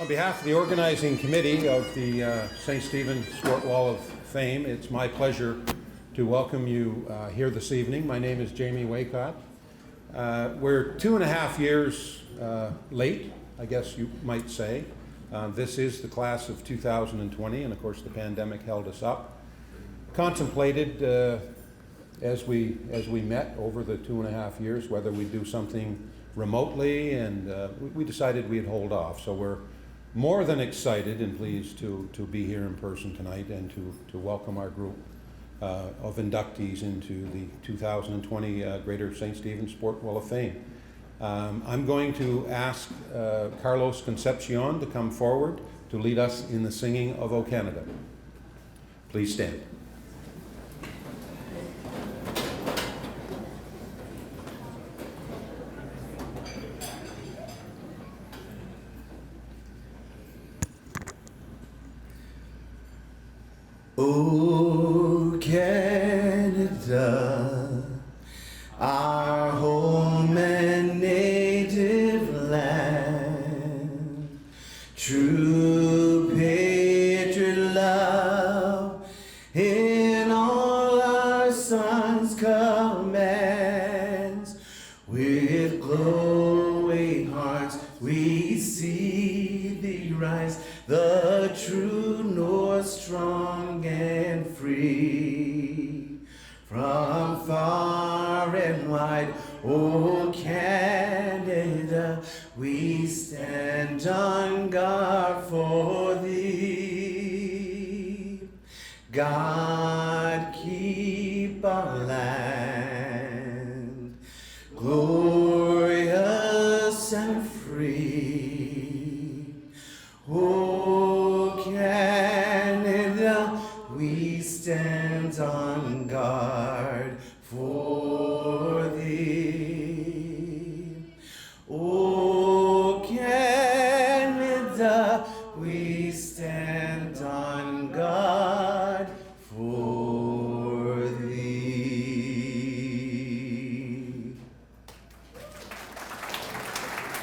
On behalf of the organizing committee of the St. Stephen Sport Wall of Fame, it's my pleasure to welcome you here this evening. My name is Jamie Waycott. We're 2.5 years late, I guess you might say. This is the class of 2020, and of course the pandemic held us up. Contemplated as we met over the 2.5 years whether we'd do something remotely, and we decided we'd hold off. So we're more than excited and pleased to be here in person tonight and to welcome our group of inductees into the 2020 Greater St. Stephen Sport Wall of Fame. I'm going to ask Carlos Concepcion to come forward to lead us in the singing of O Canada. Please stand. O Canada, our home and native land, true patriot love in all our sons' commands. With glowing hearts we see thee rise, the true north strong and free. From far and wide, O Canada, we stand on guard for thee. God keep our land glorious and free. O Canada, we stand on guard for thee. O Canada, we stand on guard for thee.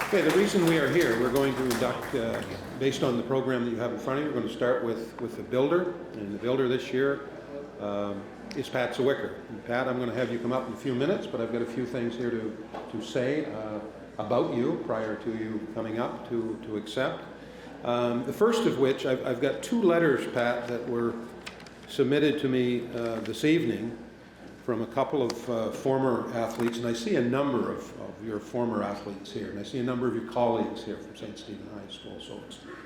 Okay, the reason we are here, we're going to induct, based on the program that you have in front of you, we're going to start with the builder, and the builder this year is Pat Zwicker. And Pat, I'm going to have you come up in a few minutes, but I've got a few things here to say about you prior to you coming up to accept. The first of which, I've got 2 letters, Pat, that were submitted to me this evening from a couple of former athletes, and I see a number of your former athletes here, and I see a number of your colleagues here from St. Stephen High School, so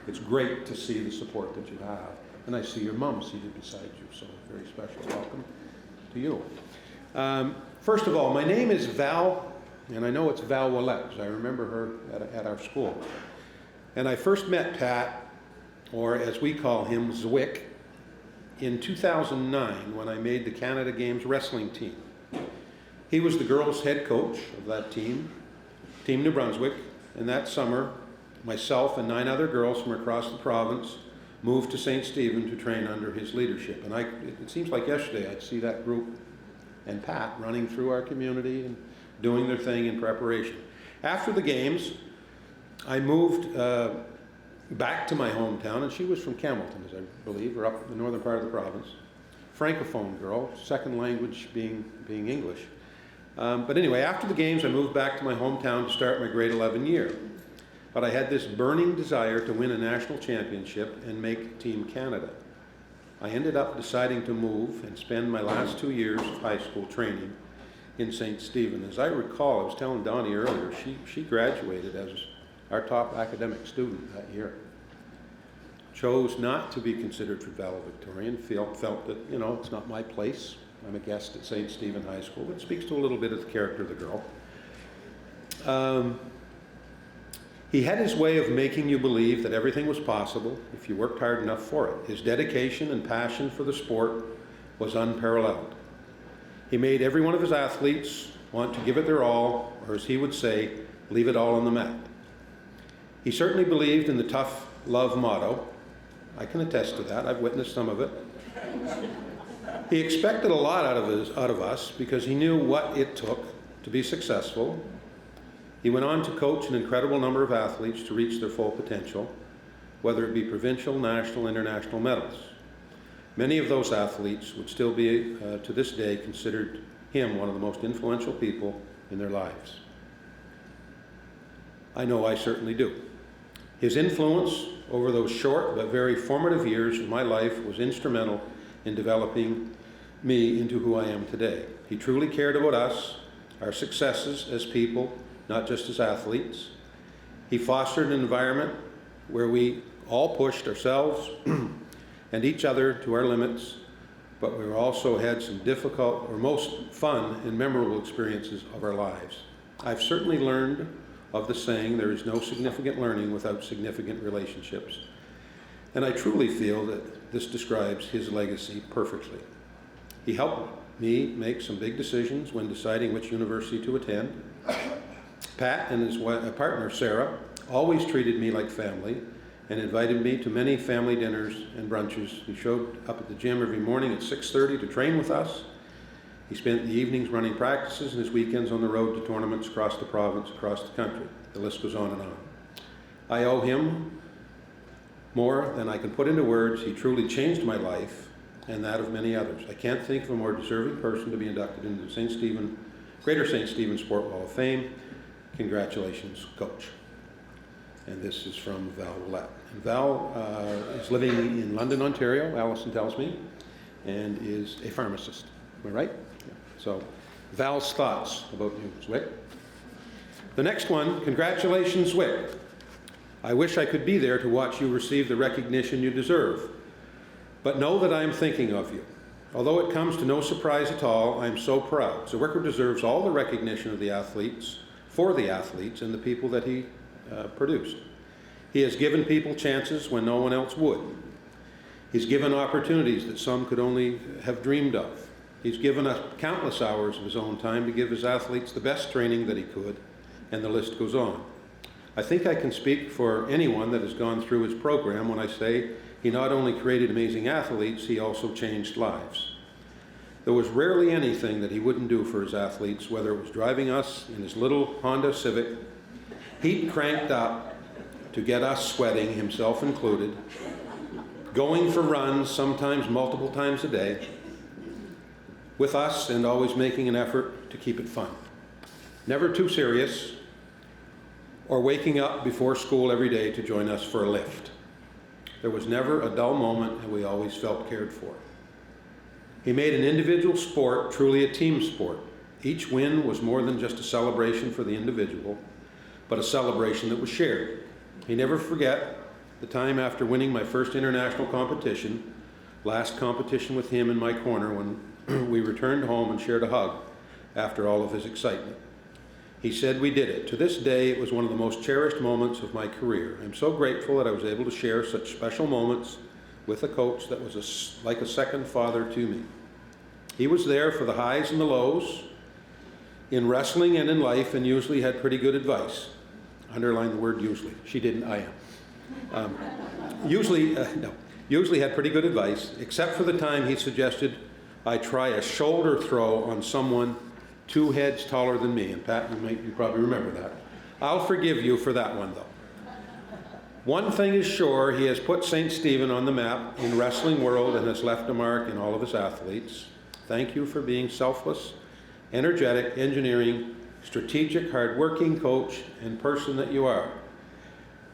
it's great to see the support that you have. And I see your mom seated beside you, so very special welcome to you. First of all, my name is Val, and I know it's Val Ouellette, because I remember her at our school. And I first met Pat, or as we call him, Zwick, in 2009 when I made the Canada Games wrestling team. He was the girls' head coach of that team, Team New Brunswick, and that summer myself and 9 other girls from across the province moved to St. Stephen to train under his leadership. And it seems like yesterday I'd see that group and Pat running through our community and doing their thing in preparation. After the games, I moved back to my hometown, and she was from Campbellton, as I believe, or up in the northern part of the province. Francophone girl, second language being English. But anyway, after the games, I moved back to my hometown to start my grade 11 year. But I had this burning desire to win a national championship and make Team Canada. I ended up deciding to move and spend my last 2 years of high school training in St. Stephen. As I recall, I was telling Donnie earlier, she graduated as our top academic student that year. Chose not to be considered for valedictorian, felt that, it's not my place. I'm a guest at St. Stephen High School, but it speaks to a little bit of the character of the girl. He had his way of making you believe that everything was possible if you worked hard enough for it. His dedication and passion for the sport was unparalleled. He made every one of his athletes want to give it their all, or as he would say, leave it all on the mat. He certainly believed in the tough love motto. I can attest to that. I've witnessed some of it. He expected a lot out of us because he knew what it took to be successful. He went on to coach an incredible number of athletes to reach their full potential. whether it be provincial, national, international medals. Many of those athletes would still be, to this day, considered him one of the most influential people in their lives. I know I certainly do. His influence over those short but very formative years of my life was instrumental in developing me into who I am today. He truly cared about us, our successes as people, not just as athletes. He fostered an environment where we all pushed ourselves and each other to our limits, but we also had some difficult or most fun and memorable experiences of our lives. I've certainly learned of the saying, there is no significant learning without significant relationships. And I truly feel that this describes his legacy perfectly. He helped me make some big decisions when deciding which university to attend. Pat and his partner, Sarah, always treated me like family and invited me to many family dinners and brunches. He showed up at the gym every morning at 6:30 to train with us. He spent the evenings running practices and his weekends on the road to tournaments across the province, across the country. The list goes on and on. I owe him more than I can put into words. He truly changed my life and that of many others. I can't think of a more deserving person to be inducted into the Greater St. Stephen Sport Hall of Fame. Congratulations, Coach. And this is from Val Willett. And Val is living in London, Ontario, Allison tells me, and is a pharmacist. Am I right? Yeah. So, Val's thoughts about you, Zwick. The next one, congratulations, Zwick. I wish I could be there to watch you receive the recognition you deserve, but know that I am thinking of you. Although it comes to no surprise at all, I am so proud. Zwicker deserves all the recognition of the athletes, for the athletes and the people that he produced. He has given people chances when no one else would. He's given opportunities that some could only have dreamed of. He's given us countless hours of his own time to give his athletes the best training that he could, and the list goes on. I think I can speak for anyone that has gone through his program when I say he not only created amazing athletes, he also changed lives. There was rarely anything that he wouldn't do for his athletes, whether it was driving us in his little Honda Civic, heat cranked up to get us sweating, himself included, going for runs, sometimes multiple times a day, with us and always making an effort to keep it fun. Never too serious, or waking up before school every day to join us for a lift. There was never a dull moment, and we always felt cared for. He made an individual sport truly a team sport. Each win was more than just a celebration for the individual, but a celebration that was shared. He never forget the time after winning my first international competition, last competition with him in my corner, when we returned home and shared a hug after all of his excitement. He said we did it. To this day, it was one of the most cherished moments of my career. I'm so grateful that I was able to share such special moments with a coach that was like a second father to me. He was there for the highs and the lows, in wrestling and in life, and usually had pretty good advice. Underline the word usually. She didn't, I am. Usually had pretty good advice, except for the time he suggested I try a shoulder throw on someone 2 heads taller than me. And Pat, you probably remember that. I'll forgive you for that one, though. One thing is sure, he has put St. Stephen on the map in wrestling world and has left a mark in all of his athletes. Thank you for being selfless, energetic, engineering, strategic, hardworking coach and person that you are.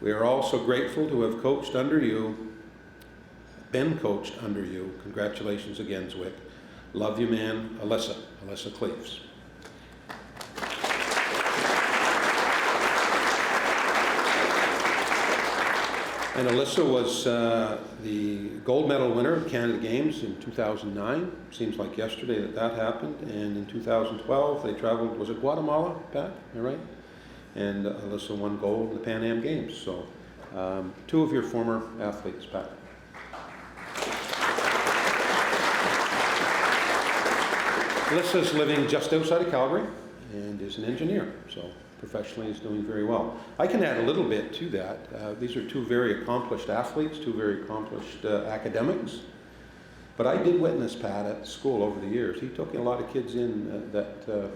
We are also grateful to have coached under you, been coached under you. Congratulations again, Zwick. Love you, man. Alyssa Cleaves. And Alyssa was the gold medal winner of Canada Games in 2009. Seems like yesterday that happened. And in 2012, they traveled, was it Guatemala, Pat? Am I right? And Alyssa won gold in the Pan Am Games. So 2 of your former athletes, Pat. Alyssa's living just outside of Calgary and is an engineer. So professionally is doing very well. I can add a little bit to that. These are 2 very accomplished athletes, 2 very accomplished academics. But I did witness Pat at school over the years. He took a lot of kids in that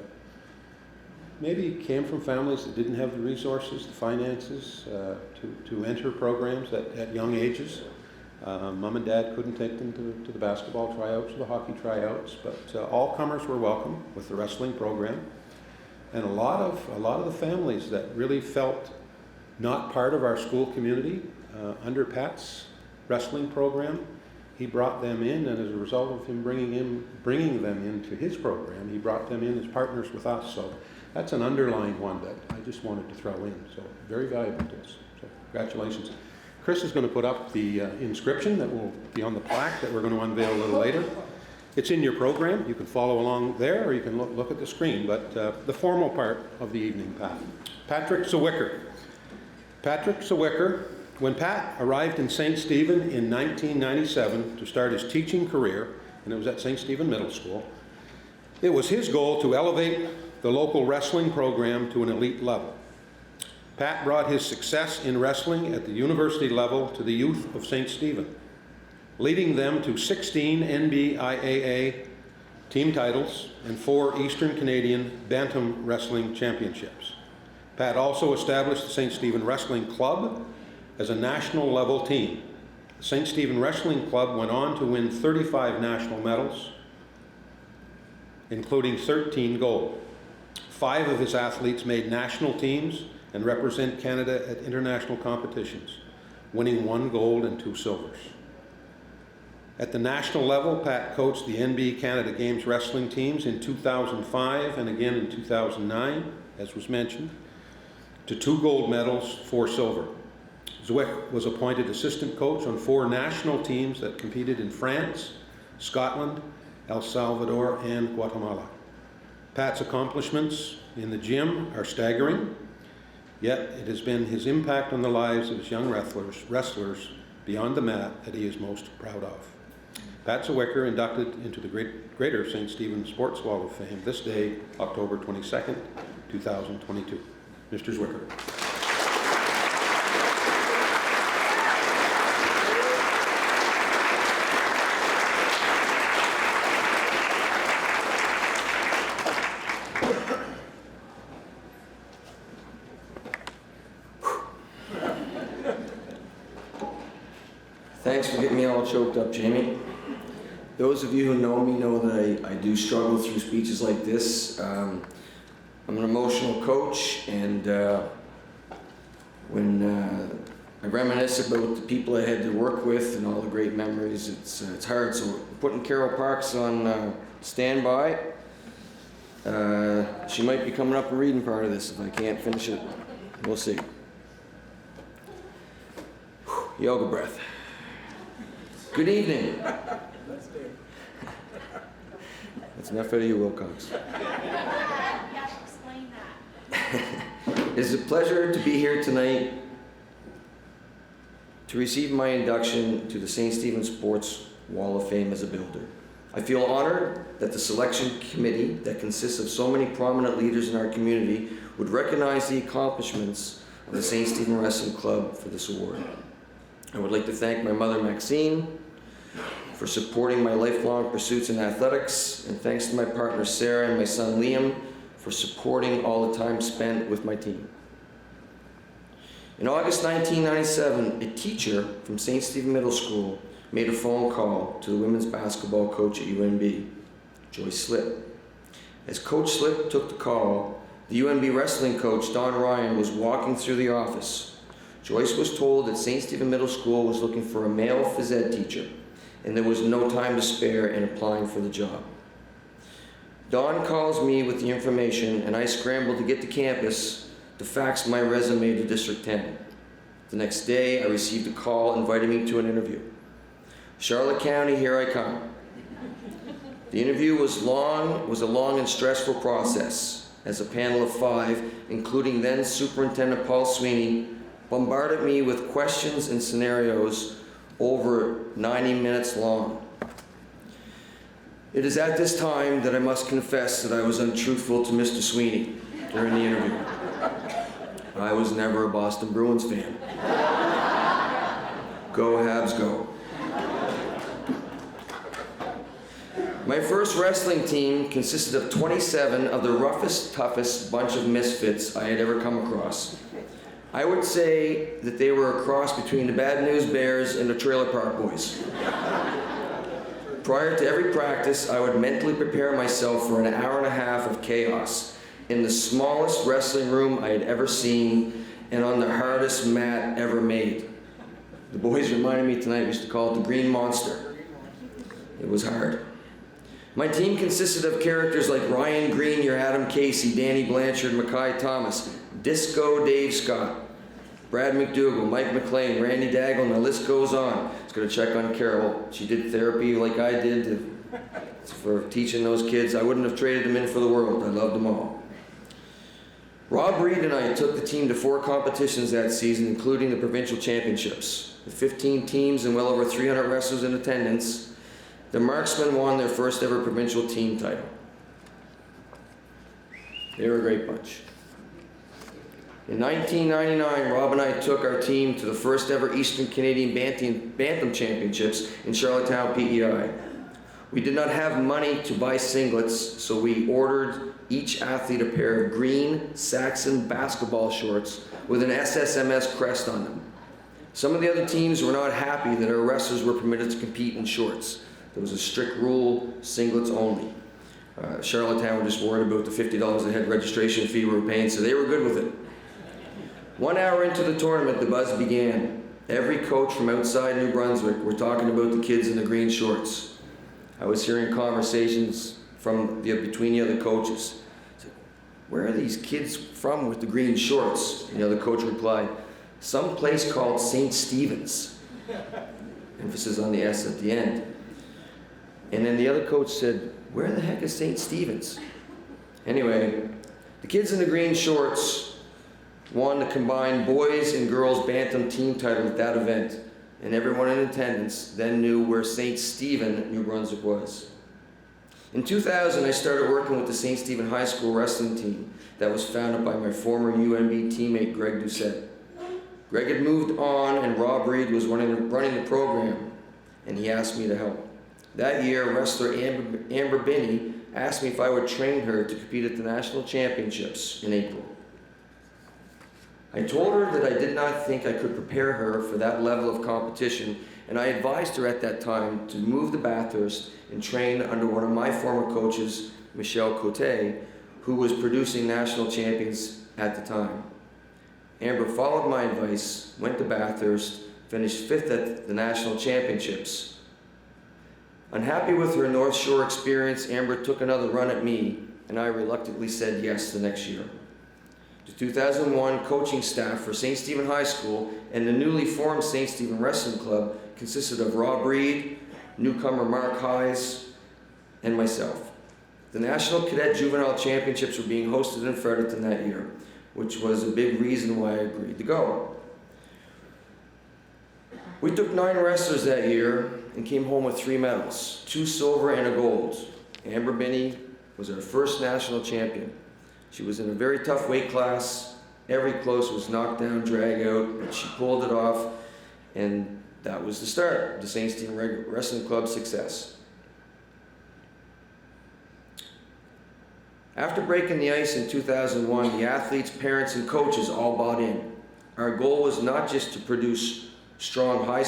maybe came from families that didn't have the resources, the finances to enter programs at young ages. Mom and dad couldn't take them to the basketball tryouts or the hockey tryouts, but all comers were welcome with the wrestling program. And a lot of the families that really felt not part of our school community, under Pat's wrestling program, he brought them in, and as a result of him bringing them into his program, he brought them in as partners with us. So that's an underlying one that I just wanted to throw in. So very valuable to us. So congratulations. Chris is going to put up the inscription that will be on the plaque that we're going to unveil a little later. It's in your program. You can follow along there, or you can look at the screen. But the formal part of the evening, Patrick Zwicker. Patrick Zwicker. When Pat arrived in St. Stephen in 1997 to start his teaching career, and it was at St. Stephen Middle School, it was his goal to elevate the local wrestling program to an elite level. Pat brought his success in wrestling at the university level to the youth of St. Stephen, leading them to 16 NBIAA team titles and 4 Eastern Canadian Bantam Wrestling Championships. Pat also established the St. Stephen Wrestling Club as a national level team. The St. Stephen Wrestling Club went on to win 35 national medals, including 13 gold. 5 of his athletes made national teams and represent Canada at international competitions, winning 1 gold and 2 silvers. At the national level, Pat coached the NB Canada Games wrestling teams in 2005 and again in 2009, as was mentioned, to 2 gold medals, 4 silver. Zwick was appointed assistant coach on 4 national teams that competed in France, Scotland, El Salvador, and Guatemala. Pat's accomplishments in the gym are staggering, yet it has been his impact on the lives of his young wrestlers beyond the mat that he is most proud of. Pat Zwicker inducted into the Greater St. Stephen Sports Wall of Fame this day, October 22nd, 2022. Mr. Zwicker. Thanks for getting me all choked up, Jamie. Those of you who know me know that I do struggle through speeches like this. I'm an emotional coach, and when I reminisce about the people I had to work with and all the great memories, it's hard. So we're putting Carol Parks on standby. She might be coming up and reading part of this if I can't finish it. We'll see. Yoga breath. Good evening. That's enough out of you, Wilcox. Explain that. It is a pleasure to be here tonight to receive my induction to the St. Stephen Sports Wall of Fame as a builder. I feel honored that the selection committee that consists of so many prominent leaders in our community would recognize the accomplishments of the St. Stephen Wrestling Club for this award. I would like to thank my mother, Maxine, for supporting my lifelong pursuits in athletics, and thanks to my partner, Sarah, and my son, Liam, for supporting all the time spent with my team. In August 1997, a teacher from St. Stephen Middle School made a phone call to the women's basketball coach at UNB, Joyce Slip. As Coach Slip took the call, the UNB wrestling coach, Don Ryan, was walking through the office. Joyce was told that St. Stephen Middle School was looking for a male phys ed teacher, and there was no time to spare in applying for the job. Don calls me with the information, and I scrambled to get to campus to fax my resume to District 10. The next day, I received a call inviting me to an interview. Charlotte County, here I come. The interview was a long and stressful process, as a panel of 5, including then Superintendent Paul Sweeney, bombarded me with questions and scenarios over 90 minutes long. It is at this time that I must confess that I was untruthful to Mr. Sweeney during the interview. I was never a Boston Bruins fan. Go Habs, go. My first wrestling team consisted of 27 of the roughest, toughest bunch of misfits I had ever come across. I would say that they were a cross between the Bad News Bears and the Trailer Park Boys. Prior to every practice, I would mentally prepare myself for an hour and a half of chaos in the smallest wrestling room I had ever seen and on the hardest mat ever made. The boys reminded me tonight we used to call it the Green Monster. It was hard. My team consisted of characters like Ryan Green, your Adam Casey, Danny Blanchard, Mackay Thomas, Disco Dave Scott, Brad McDougall, Mike McLean, Randy Daggle, and the list goes on. I was going to check on Carol. She did therapy like I did for teaching those kids. I wouldn't have traded them in for the world. I loved them all. Rob Reed and I took the team to 4 competitions that season, including the provincial championships. With 15 teams and well over 300 wrestlers in attendance, the Marksmen won their first ever provincial team title. They were a great bunch. In 1999, Rob and I took our team to the first ever Eastern Canadian Bantam Championships in Charlottetown, PEI. We did not have money to buy singlets, so we ordered each athlete a pair of green Saxon basketball shorts with an SSMS crest on them. Some of the other teams were not happy that our wrestlers were permitted to compete in shorts. There was a strict rule, singlets only. Charlottetown were just worried about the $50 a head registration fee we were paying, so they were good with it. 1 hour into the tournament, the buzz began. Every coach from outside New Brunswick were talking about the kids in the green shorts. I was hearing conversations between the other coaches. I said, "Where are these kids from with the green shorts?" And the other coach replied, "Some place called St. Stephen's." Emphasis on the S at the end. And then the other coach said, "Where the heck is St. Stephen's?" Anyway, the kids in the green shorts won the combined boys and girls bantam team title at that event, and everyone in attendance then knew where St. Stephen, New Brunswick was. In 2000, I started working with the St. Stephen High School wrestling team that was founded by my former UNB teammate Greg Doucette. Greg had moved on and Rob Reed was running the program, and he asked me to help. That year, wrestler Amber Binney asked me if I would train her to compete at the national championships in April. I told her that I did not think I could prepare her for that level of competition, and I advised her at that time to move to Bathurst and train under one of my former coaches, Michelle Cote, who was producing national champions at the time. Amber followed my advice, went to Bathurst, finished 5th at the national championships. Unhappy with her North Shore experience, Amber took another run at me, and I reluctantly said yes the next year. The 2001 coaching staff for St. Stephen High School and the newly formed St. Stephen Wrestling Club consisted of Rob Reed, newcomer Mark Hayes, and myself. The National Cadet Juvenile Championships were being hosted in Fredericton that year, which was a big reason why I agreed to go. We took 9 wrestlers that year and came home with 3 medals, 2 silver and a gold. Amber Binney was our first national champion. She was in a very tough weight class. Every close was knocked down, drag out, but she pulled it off, and that was the start of the St. Stephen Wrestling Club's success. After breaking the ice in 2001, the athletes, parents, and coaches all bought in. Our goal was not just to produce a strong high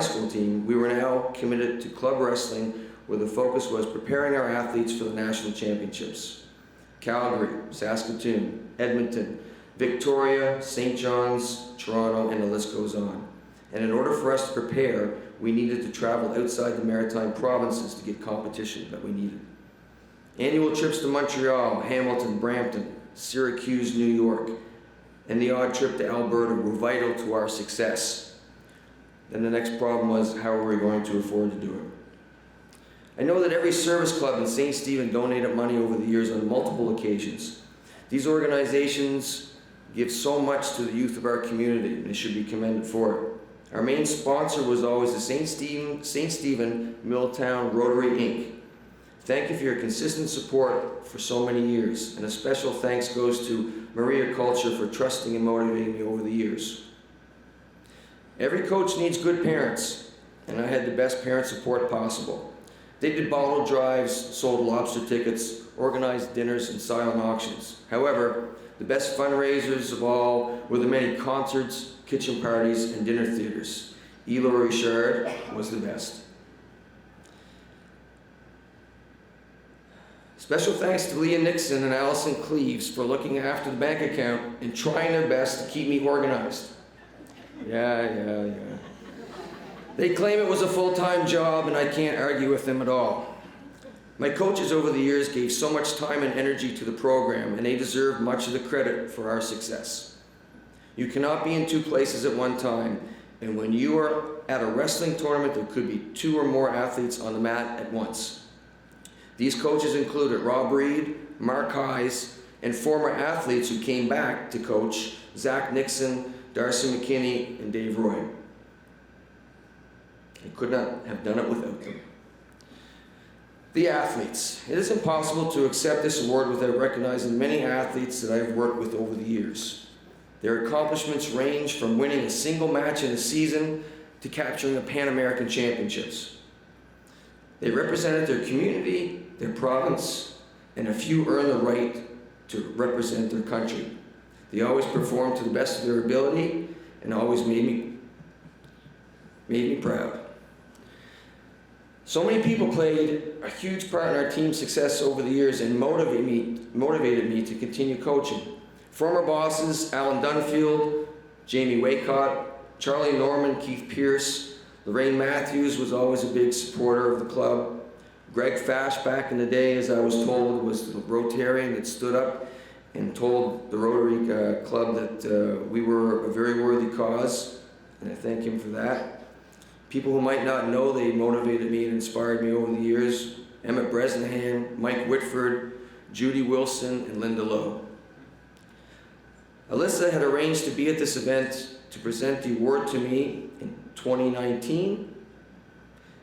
school team. We were now committed to club wrestling, where the focus was preparing our athletes for the national championships. Calgary, Saskatoon, Edmonton, Victoria, St. John's, Toronto, and the list goes on. And in order for us to prepare, we needed to travel outside the maritime provinces to get competition that we needed. Annual trips to Montreal, Hamilton, Brampton, Syracuse, New York, and the odd trip to Alberta were vital to our success. Then the next problem was, how were we going to afford to do it? I know that every service club in St. Stephen donated money over the years on multiple occasions. These organizations give so much to the youth of our community, and they should be commended for it. Our main sponsor was always the St. Stephen Milltown Rotary Inc. Thank you for your consistent support for so many years, and a special thanks goes to Maria Culture for trusting and motivating me over the years. Every coach needs good parents, and I had the best parent support possible. They did bottle drives, sold lobster tickets, organized dinners, and silent auctions. However, the best fundraisers of all were the many concerts, kitchen parties, and dinner theaters. Elo Richard was the best. Special thanks to Leah Nixon and Allison Cleaves for looking after the bank account and trying their best to keep me organized. Yeah. They claim it was a full-time job, and I can't argue with them at all. My coaches over the years gave so much time and energy to the program, and they deserve much of the credit for our success. You cannot be in two places at one time, and when you are at a wrestling tournament, there could be 2 or more athletes on the mat at once. These coaches included Rob Reed, Mark Hayes, and former athletes who came back to coach, Zach Nixon, Darcy McKinney, and Dave Roy. I could not have done it without them. The athletes. It is impossible to accept this award without recognizing many athletes that I have worked with over the years. Their accomplishments range from winning a single match in a season to capturing the Pan American Championships. They represented their community, their province, and a few earned the right to represent their country. They always performed to the best of their ability and always made me proud. So many people played a huge part in our team's success over the years and motivated me to continue coaching. Former bosses Alan Dunfield, Jamie Waycott, Charlie Norman, Keith Pierce, Lorraine Matthews was always a big supporter of the club. Greg Fash, back in the day, as I was told, was the Rotarian that stood up and told the Rotary Club that we were a very worthy cause, and I thank him for that. People who might not know, they motivated me and inspired me over the years. Emmett Bresnahan, Mike Whitford, Judy Wilson, and Linda Lowe. Alyssa had arranged to be at this event to present the award to me in 2019,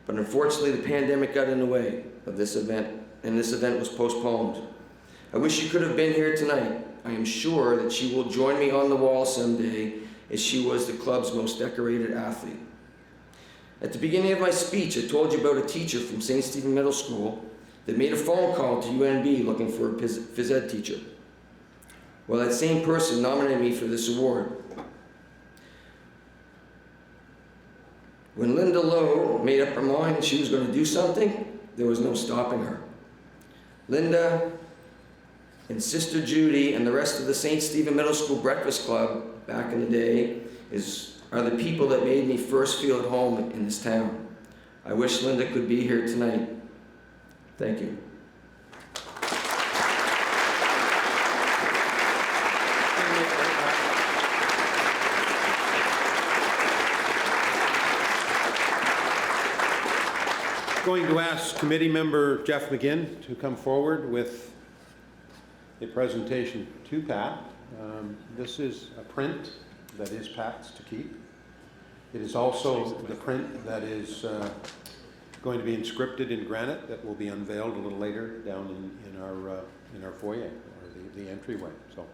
but unfortunately the pandemic got in the way of this event, and this event was postponed. I wish she could have been here tonight. I am sure that she will join me on the wall someday, as she was the club's most decorated athlete. At the beginning of my speech, I told you about a teacher from St. Stephen Middle School that made a phone call to UNB looking for a phys ed teacher. Well, that same person nominated me for this award. When Linda Lowe made up her mind she was going to do something, there was no stopping her. Linda and Sister Judy and the rest of the St. Stephen Middle School Breakfast Club back in the day are the people that made me first feel at home in this town. I wish Linda could be here tonight. Thank you. Going to ask committee member Jeff McGinn to come forward with a presentation to Pat. This is a print that is Pat's to keep. It is also the print that is going to be inscripted in granite that will be unveiled a little later down in our foyer, or the entryway. So.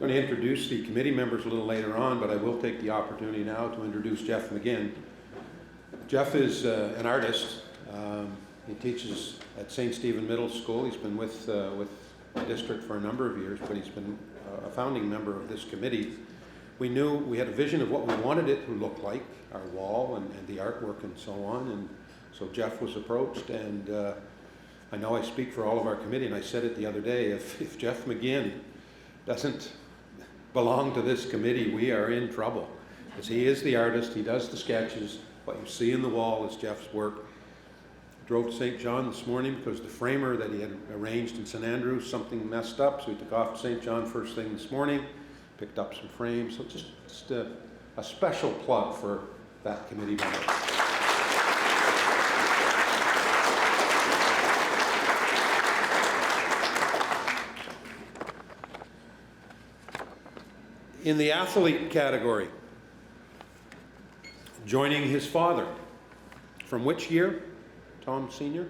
I'm going to introduce the committee members a little later on, but I will take the opportunity now to introduce Jeff McGinn. Jeff is an artist. He teaches at St. Stephen Middle School. He's been with the district for a number of years, but he's been a founding member of this committee. We knew we had a vision of what we wanted it to look like, our wall and the artwork and so on, and so Jeff was approached, and I know I speak for all of our committee, and I said it the other day, if Jeff McGinn doesn't belong to this committee, we are in trouble. Because he is the artist, he does the sketches. What you see in the wall is Jeff's work. I drove to St. John this morning because the framer that he had arranged in St. Andrews, something messed up, so he took off to St. John first thing this morning, picked up some frames. So just a special plug for that committee member. In the athlete category, joining his father. From which year, Tom Sr.?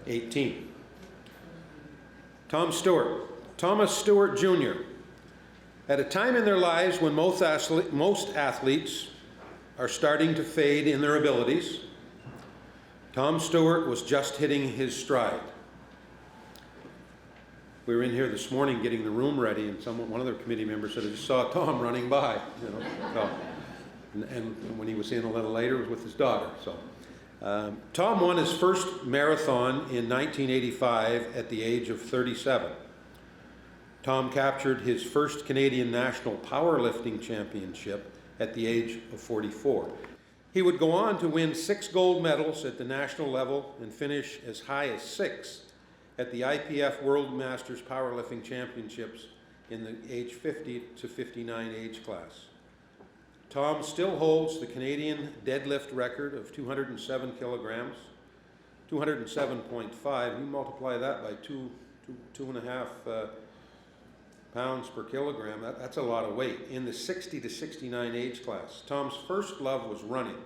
18. Tom Stewart. Thomas Stewart Jr. At a time in their lives when most athletes are starting to fade in their abilities, Tom Stewart was just hitting his stride. We were in here this morning getting the room ready, and one of the committee members said, I just saw Tom running by, So, and when he was in a little later, it was with his daughter. So, Tom won his first marathon in 1985 at the age of 37. Tom captured his first Canadian National Powerlifting Championship at the age of 44. He would go on to win 6 gold medals at the national level and finish as high as 6 at the IPF World Masters Powerlifting Championships in the age 50 to 59 age class. Tom still holds the Canadian deadlift record of 207 kilograms, 207.5. You multiply that by two and a half pounds per kilogram, that's a lot of weight in the 60 to 69 age class. Tom's first love was running,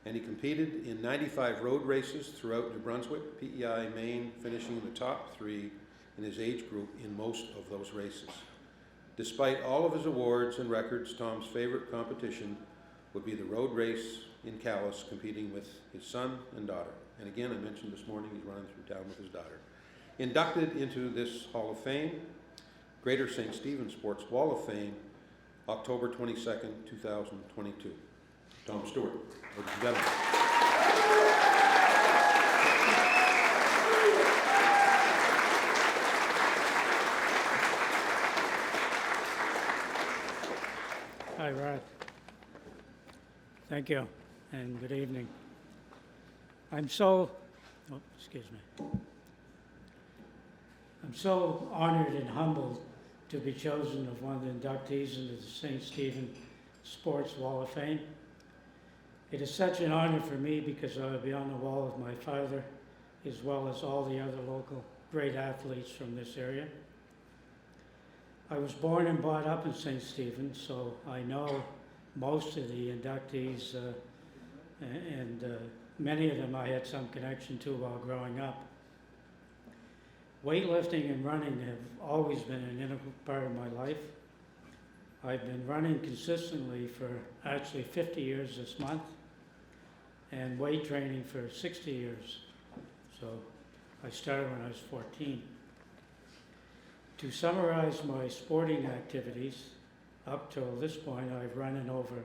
and he competed in 95 road races throughout New Brunswick, PEI, Maine, finishing in the top 3 in his age group in most of those races. Despite all of his awards and records, Tom's favorite competition would be the road race in Calais, competing with his son and daughter. And again, I mentioned this morning, he's running through town with his daughter. Inducted into this Hall of Fame, Greater St. Stephen Sports Wall of Fame, October 22nd, 2022. Tom Stewart, ladies and gentlemen. Hi, Rod. Thank you, and good evening. I'm so honored and humbled to be chosen as one of the inductees into the St. Stephen Sports Wall of Fame. It is such an honor for me because I will be on the wall with my father, as well as all the other local great athletes from this area. I was born and brought up in St. Stephen, so I know most of the inductees, and many of them I had some connection to while growing up. Weightlifting and running have always been an integral part of my life. I've been running consistently for actually 50 years this month, and weight training for 60 years. So I started when I was 14. To summarize my sporting activities, up till this point, I've run in over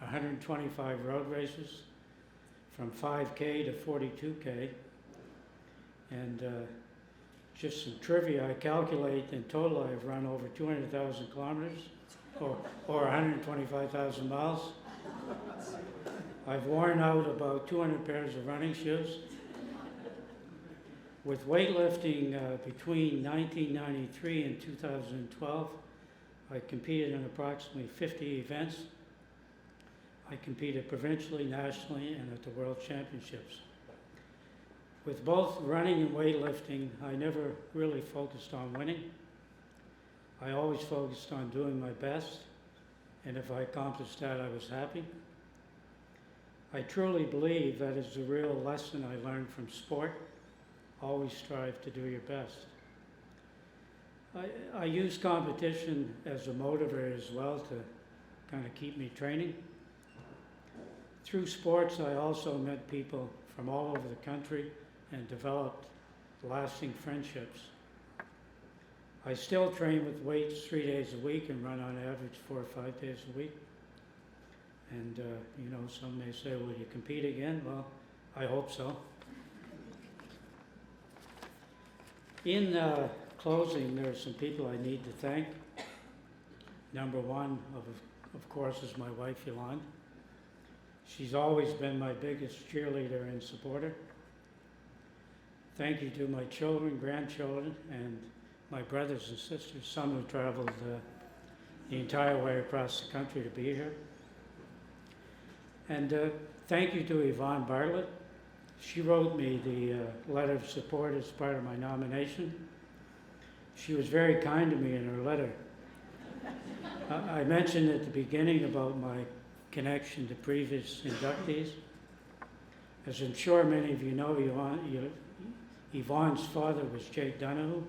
125 road races, from 5K to 42K, and just some trivia, I calculate in total I've run over 200,000 kilometers, or 125,000 miles. I've worn out about 200 pairs of running shoes. With weightlifting, between 1993 and 2012, I competed in approximately 50 events. I competed provincially, nationally, and at the World Championships. With both running and weightlifting, I never really focused on winning. I always focused on doing my best, and if I accomplished that, I was happy. I truly believe that is the real lesson I learned from sport. Always strive to do your best. I use competition as a motivator as well to kind of keep me training. Through sports, I also met people from all over the country and developed lasting friendships. I still train with weights 3 days a week and run on average 4 or 5 days a week. And some may say, will you compete again? Well, I hope so. In closing, there are some people I need to thank. Number one, of course, is my wife, Yolande. She's always been my biggest cheerleader and supporter. Thank you to my children, grandchildren, and my brothers and sisters, some who traveled the entire way across the country to be here. And thank you to Yvonne Bartlett. She wrote me the letter of support as part of my nomination. she was very kind to me in her letter. I mentioned at the beginning about my connection to previous inductees. As I'm sure many of you know, Yvonne's father was Jake Donahue,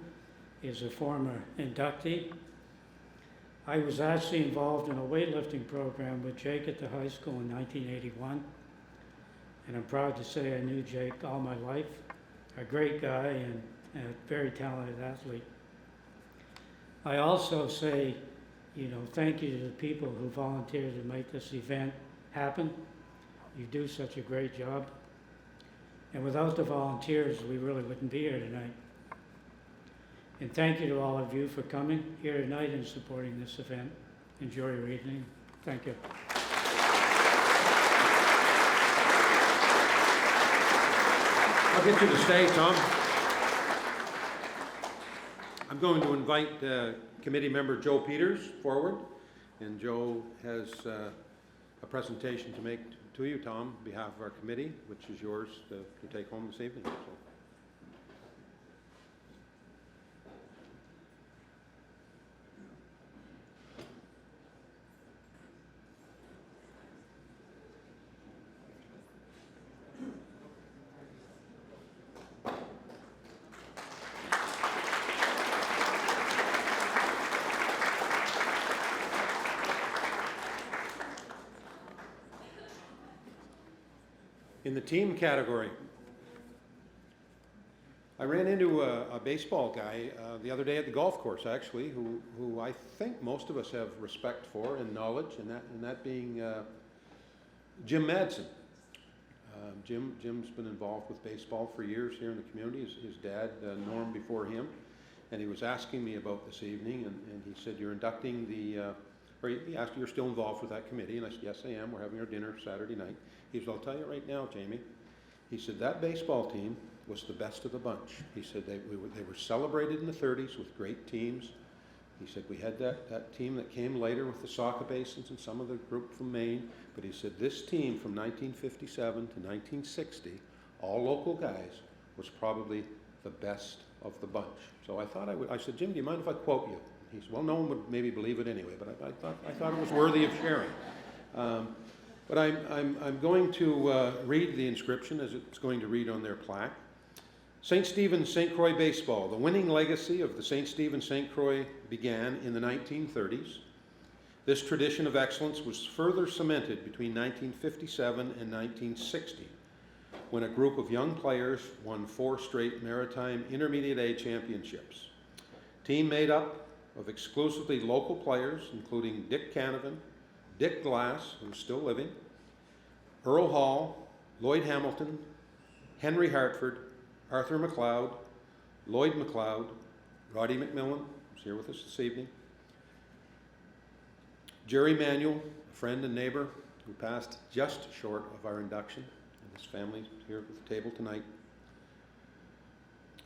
is a former inductee. I was actually involved in a weightlifting program with Jake at the high school in 1981, and I'm proud to say I knew Jake all my life. A great guy and a very talented athlete. I also say, thank you to the people who volunteered to make this event happen. You do such a great job. And without the volunteers, we really wouldn't be here tonight. And thank you to all of you for coming here tonight and supporting this event. Enjoy your evening. Thank you. I'll get you to stay, Tom. I'm going to invite committee member Joe Peters forward, and Joe has a presentation to make to you, Tom, on behalf of our committee, which is yours to take home this evening. So. In the team category, I ran into a baseball guy the other day at the golf course, actually, who I think most of us have respect for and knowledge, and that being Jim Madsen. Jim's been involved with baseball for years here in the community. His dad, Norm, before him, and he was asking me about this evening, and he said, "You're inducting the." Or he asked, "You're still involved with that committee?" And I said, "Yes, I am. We're having our dinner Saturday night." He said, "I'll tell you right now, Jamie." He said, "That baseball team was the best of the bunch." He said, they were celebrated in the 30s with great teams. He said, "We had that team that came later with the Saukko Basins and some of the group from Maine." But he said, "This team from 1957 to 1960, all local guys, was probably the best of the bunch." So I thought I said, "Jim, do you mind if I quote you?" He said, "Well, no one would maybe believe it anyway, but I thought it was worthy of sharing." But I'm going to read the inscription as it's going to read on their plaque. St. Stephen St. Croix Baseball. The winning legacy of the St. Stephen St. Croix began in the 1930s. This tradition of excellence was further cemented between 1957 and 1960, when a group of young players won 4 straight Maritime Intermediate A championships. Team made up of exclusively local players, including Dick Canavan, Dick Glass, who's still living, Earl Hall, Lloyd Hamilton, Henry Hartford, Arthur McLeod, Lloyd McLeod, Roddy McMillan, who's here with us this evening, Jerry Manuel, a friend and neighbor who passed just short of our induction, and his family here at the table tonight,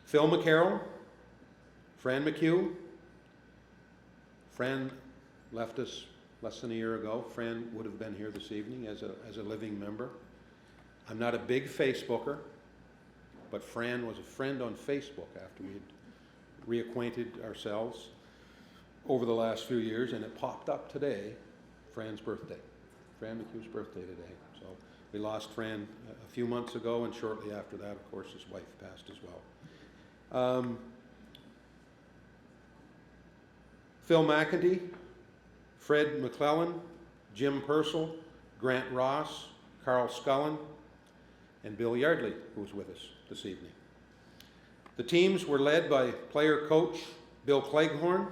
Phil McCarroll, Fran McHugh. Fran left us less than a year ago. Fran would have been here this evening as a living member. I'm not a big Facebooker, but Fran was a friend on Facebook after we had reacquainted ourselves over the last few years, and it popped up today, Fran's birthday. Fran McHugh's birthday today. So we lost Fran a few months ago, and shortly after that, of course, his wife passed as well. Phil McEntee, Fred McClellan, Jim Purcell, Grant Ross, Carl Scullin, and Bill Yardley, who was with us this evening. The teams were led by player-coach Bill Cleghorn,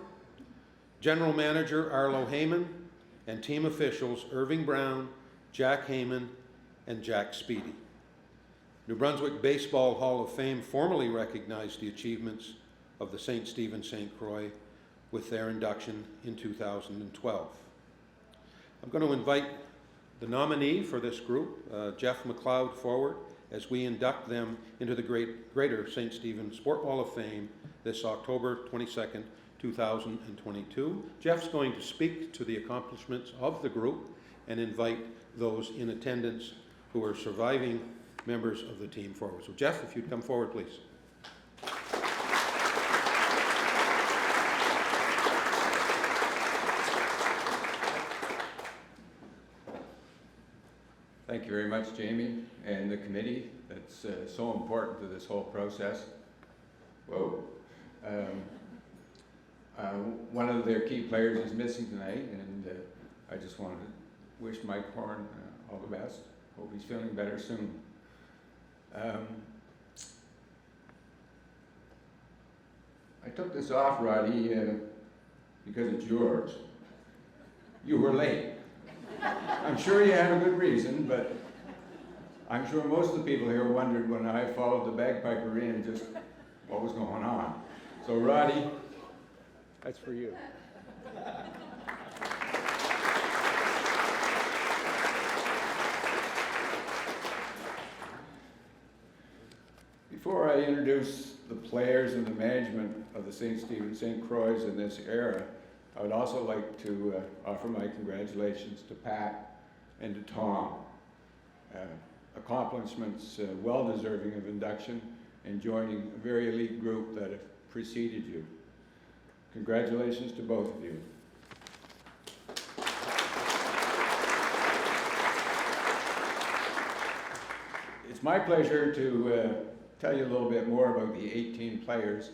general manager Arlo Heyman, and team officials Irving Brown, Jack Heyman, and Jack Speedy. New Brunswick Baseball Hall of Fame formally recognized the achievements of the St. Stephen St. Croix with their induction in 2012. I'm going to invite the nominee for this group, Jeff McLeod, forward as we induct them into the Greater St. Stephen Sport Wall of Fame this October 22nd, 2022. Jeff's going to speak to the accomplishments of the group and invite those in attendance who are surviving members of the team forward. So Jeff, if you'd come forward, please. Thank you very much, Jamie, and the committee. That's so important to this whole process. Whoa. One of their key players is missing tonight, and I just wanted to wish Mike Horn all the best. Hope he's feeling better soon. I took this off, Roddy, because it's yours. You were late. I'm sure you had a good reason, but I'm sure most of the people here wondered when I followed the bagpiper in just what was going on. So Roddy, that's for you. Before I introduce the players and the management of the St. Stephen St. Croix in this era, I would also like to offer my congratulations to Pat and to Tom. Accomplishments well deserving of induction and joining a very elite group that have preceded you. Congratulations to both of you. It's my pleasure to tell you a little bit more about the 18 players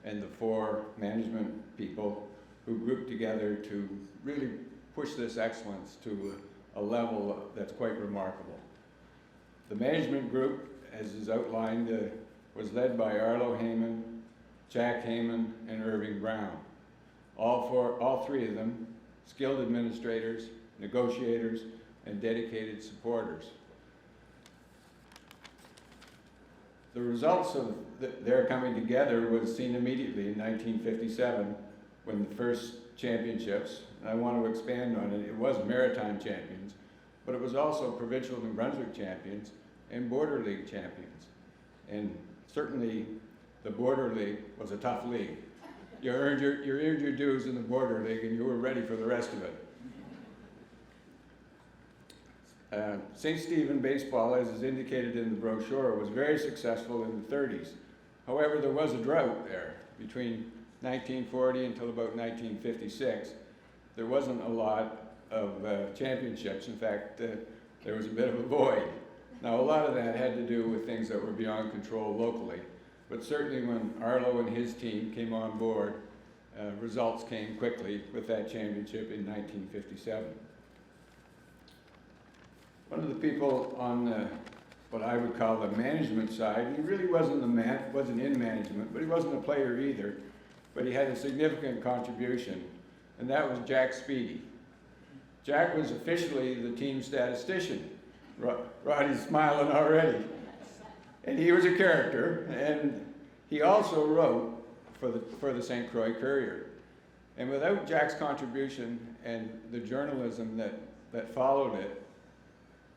and the 4 management people who grouped together to really push this excellence to a level that's quite remarkable. The management group, as is outlined, was led by Arlo Heyman, Jack Heyman, and Irving Brown. All 3 of them, skilled administrators, negotiators, and dedicated supporters. The results of their coming together was seen immediately in 1957 when the first championships, and I want to expand on it, it was Maritime champions, but it was also provincial New Brunswick champions and Border League champions. And certainly the Border League was a tough league. You earned your dues in the Border League and you were ready for the rest of it. St. Stephen baseball, as is indicated in the brochure, was very successful in the 30s. However, there was a drought there between 1940 until about 1956. There wasn't a lot of championships. In fact, there was a bit of a void. Now, a lot of that had to do with things that were beyond control locally. But certainly when Arlo and his team came on board, results came quickly with that championship in 1957. One of the people on what I would call the management side, he really wasn't in management, but he wasn't a player either, but he had a significant contribution, and that was Jack Speedy. Jack was officially the team statistician. Roddy's smiling already. And he was a character, and he also wrote for the St. Croix Courier. And without Jack's contribution and the journalism that followed it,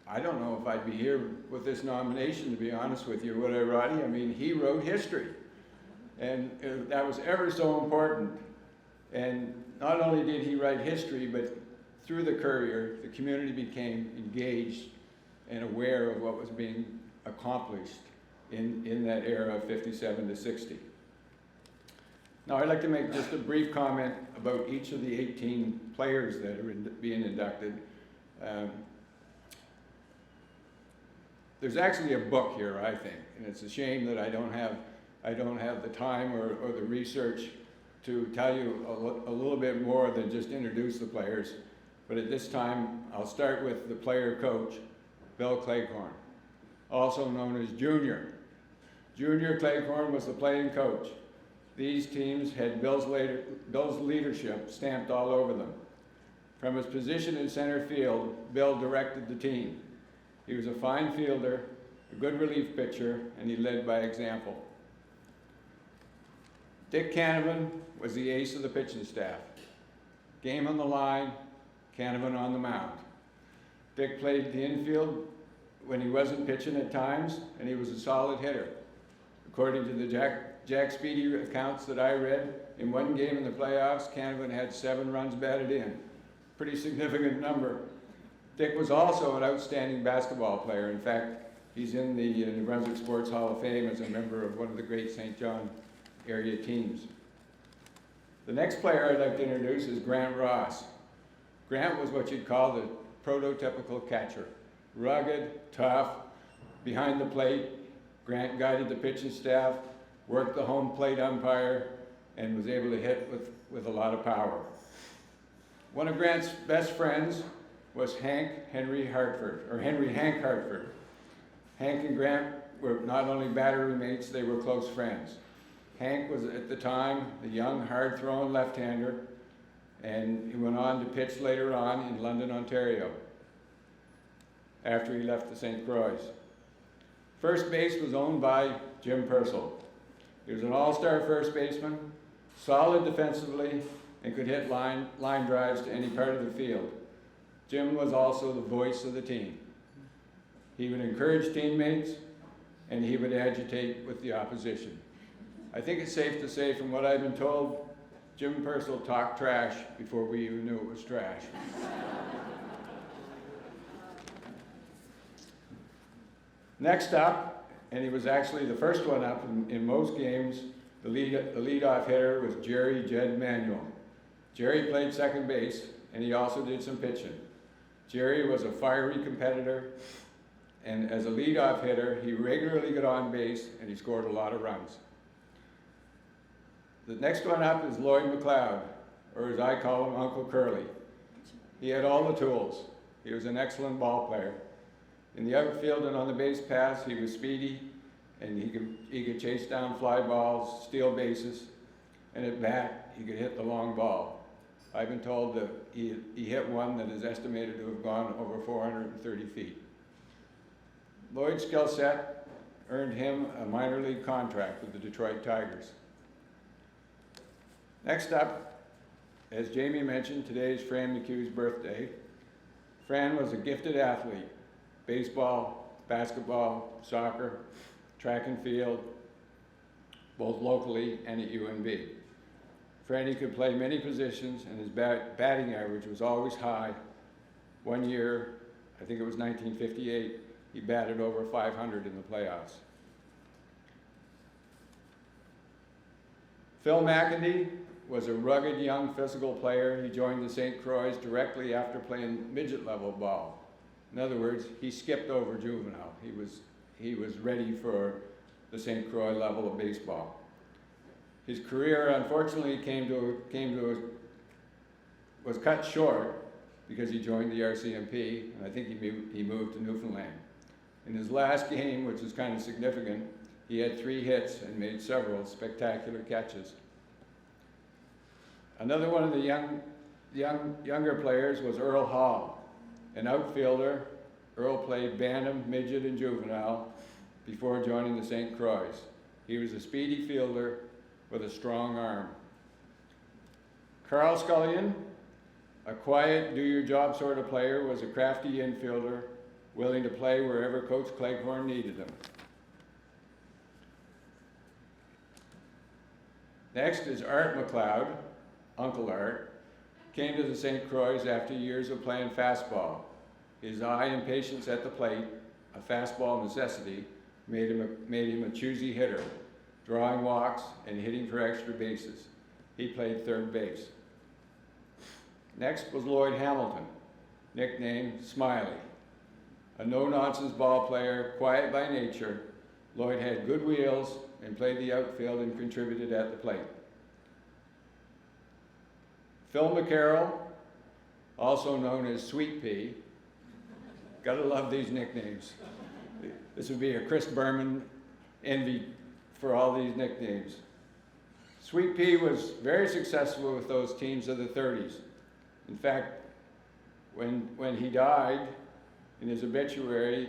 I don't know if I'd be here with this nomination, to be honest with you, would I, Roddy? I mean, he wrote history. And that was ever so important. And not only did he write history, but through the Courier, the community became engaged and aware of what was being accomplished in that era of 57 to 60. Now, I'd like to make just a brief comment about each of the 18 players that are being inducted. There's actually a book here, I think, and it's a shame that I don't have the time or the research to tell you a little bit more than just introduce the players. But at this time, I'll start with the player coach, Bill Cleghorn, also known as Junior. Junior Cleghorn was the playing coach. These teams had Bill's leadership stamped all over them. From his position in center field, Bill directed the team. He was a fine fielder, a good relief pitcher, and he led by example. Dick Canavan was the ace of the pitching staff. Game on the line, Canavan on the mound. Dick played the infield when he wasn't pitching at times, and he was a solid hitter. According to the Jack Speedy accounts that I read, in one game in the playoffs, Canavan had 7 runs batted in. Pretty significant number. Dick was also an outstanding basketball player. In fact, he's in the New Brunswick Sports Hall of Fame as a member of one of the great St. John area teams. The next player I'd like to introduce is Grant Ross. Grant was what you'd call the prototypical catcher. rugged, tough, behind the plate. Grant guided the pitching staff, worked the home plate umpire, and was able to hit with a lot of power. One of Grant's best friends was Hank Hartford. Hank and Grant were not only battery mates, they were close friends. Hank was at the time the young, hard-throwing left-hander, and he went on to pitch later on in London, Ontario, after he left the St. Croix. First base was owned by Jim Purcell. He was an all-star first baseman, solid defensively, and could hit line drives to any part of the field. Jim was also the voice of the team. He would encourage teammates, and he would agitate with the opposition. I think it's safe to say, from what I've been told, Jim Purcell talked trash before we even knew it was trash. Next up, and he was actually the first one up in most games, the leadoff hitter was Jerry Jed Manuel. Jerry played second base, and he also did some pitching. Jerry was a fiery competitor, and as a leadoff hitter, he regularly got on base, and he scored a lot of runs. The next one up is Lloyd McLeod, or as I call him, Uncle Curly. He had all the tools. He was an excellent ball player. In the outfield and on the base paths, he was speedy, and he could chase down fly balls, steal bases, and at bat, he could hit the long ball. I've been told that he hit one that is estimated to have gone over 430 feet. Lloyd's skill set earned him a minor league contract with the Detroit Tigers. Next up, as Jamie mentioned, today is Fran McHugh's birthday. Fran was a gifted athlete: baseball, basketball, soccer, track and field, both locally and at UNB. Franny could play many positions, and his batting average was always high. One year, I think it was 1958, he batted over 500 in the playoffs. Phil McIndy was a rugged young physical player. He joined the St. Croix directly after playing midget level ball. In other words, he skipped over juvenile. He was ready for the St. Croix level of baseball. His career, unfortunately, was cut short because he joined the RCMP, and I think he moved to Newfoundland. In his last game, which was kind of significant, he had 3 hits and made several spectacular catches. Another one of the younger players was Earl Hall, an outfielder. Earl played bantam, midget, and juvenile before joining the St. Croix. He was a speedy fielder with a strong arm. Carl Scullion, a quiet, do-your-job sort of player, was a crafty infielder, willing to play wherever Coach Cleghorn needed him. Next is Art McLeod, Uncle Art. Came to the St. Croix after years of playing fastball. His eye and patience at the plate, a fastball necessity, made him a choosy hitter, drawing walks and hitting for extra bases. He played third base. Next was Lloyd Hamilton, nicknamed Smiley. A no-nonsense ball player, quiet by nature, Lloyd had good wheels and played the outfield and contributed at the plate. Phil McCarroll, also known as Sweet Pea. Gotta love these nicknames. This would be a Chris Berman envy for all these nicknames. Sweet Pea was very successful with those teams of the 30s. In fact, when he died, in his obituary,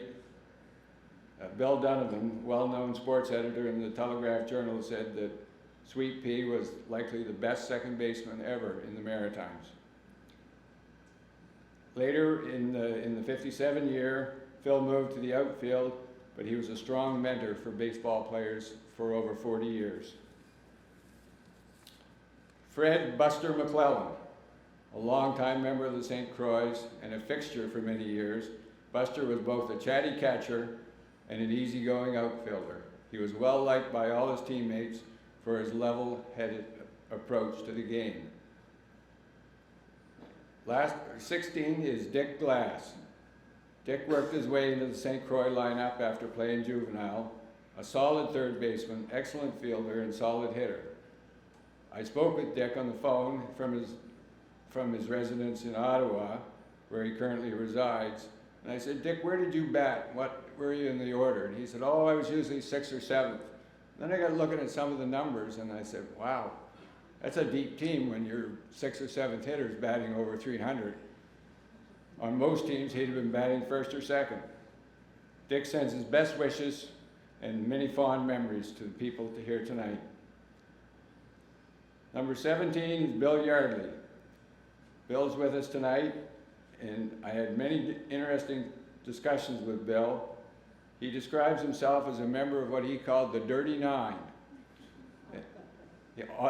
Bill Donovan, well-known sports editor in the Telegraph Journal, said that Sweet Pea was likely the best second baseman ever in the Maritimes. Later in the 57 year, Phil moved to the outfield, but he was a strong mentor for baseball players for over 40 years. Fred Buster McClellan, a longtime member of the St. Croix and a fixture for many years. Buster was both a chatty catcher and an easygoing outfielder. He was well liked by all his teammates for his level-headed approach to the game. Last 16 is Dick Glass. Dick worked his way into the St. Croix lineup after playing juvenile, a solid third baseman, excellent fielder, and solid hitter. I spoke with Dick on the phone from his residence in Ottawa, where he currently resides, and I said, Dick, where did you bat? Where were you in the order? And he said, oh, I was usually 6th or 7th. Then I got looking at some of the numbers, and I said, wow, that's a deep team when your 6th or 7th hitter's batting over 300. On most teams, he'd have been batting 1st or 2nd. Dick sends his best wishes and many fond memories to the people to hear tonight. Number 17 is Bill Yardley. Bill's with us tonight, and I had many interesting discussions with Bill. He describes himself as a member of what he called the Dirty Nine.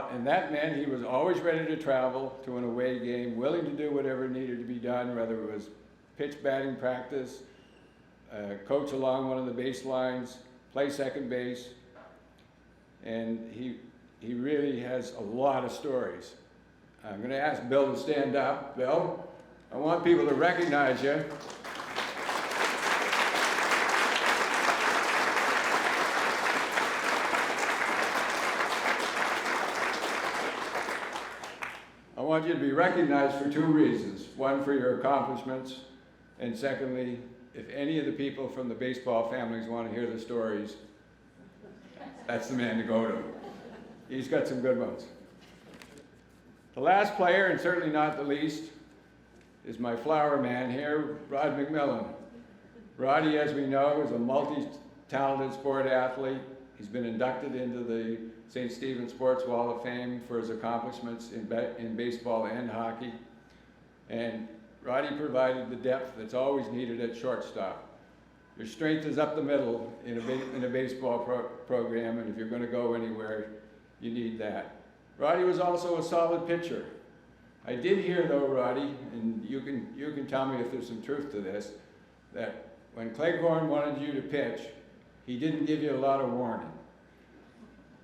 And that meant he was always ready to travel to an away game, willing to do whatever needed to be done, whether it was pitch batting practice, coach along one of the baselines, play second base. And he really has a lot of stories. I'm going to ask Bill to stand up. Bill, I want people to recognize you. I want you to be recognized for 2 reasons. One, for your accomplishments, and secondly, if any of the people from the baseball families want to hear the stories, that's the man to go to. He's got some good ones. The last player, and certainly not the least, is my flower man here, Rod McMillan. Roddy, as we know, is a multi-talented sport athlete. He's been inducted into the St. Stephen Sports Wall of Fame for his accomplishments in baseball and hockey. And Roddy provided the depth that's always needed at shortstop. Your strength is up the middle in a baseball program, and if you're going to go anywhere, you need that. Roddy was also a solid pitcher. I did hear, though, Roddy, and you can tell me if there's some truth to this, that when Cleghorn wanted you to pitch, he didn't give you a lot of warning.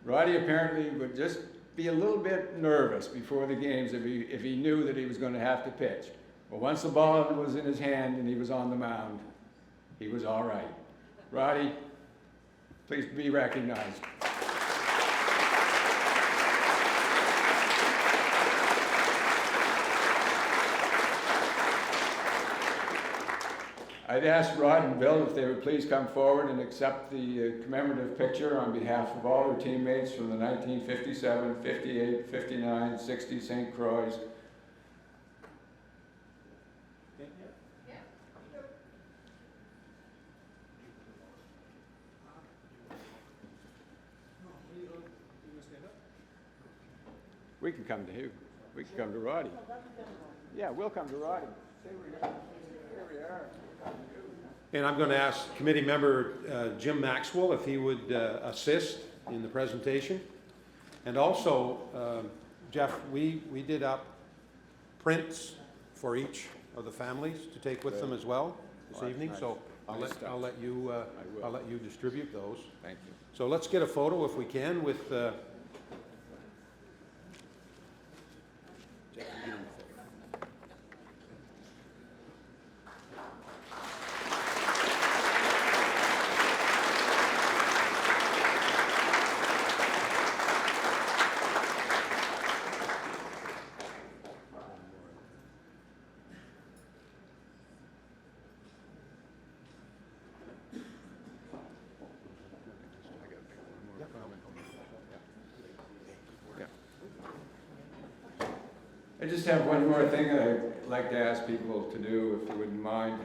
Roddy apparently would just be a little bit nervous before the games if he knew that he was going to have to pitch. But once the ball was in his hand and he was on the mound, he was all right. Roddy, please be recognized. I'd ask Rod and Bill if they would please come forward and accept the commemorative picture on behalf of all their teammates from the 1957, 58, 59, 60 St. Croix. We can come to you. We can come to Roddy. Yeah, we'll come to Roddy. Here we are. And I'm going to ask committee member Jim Maxwell if he would assist in the presentation. And also, Jeff, we did up prints for each of the families to take with them as well this evening. Nice. So I'll let you distribute those. Thank you. So let's get a photo if we can with. I just have one more thing that I'd like to ask people to do, if you wouldn't mind.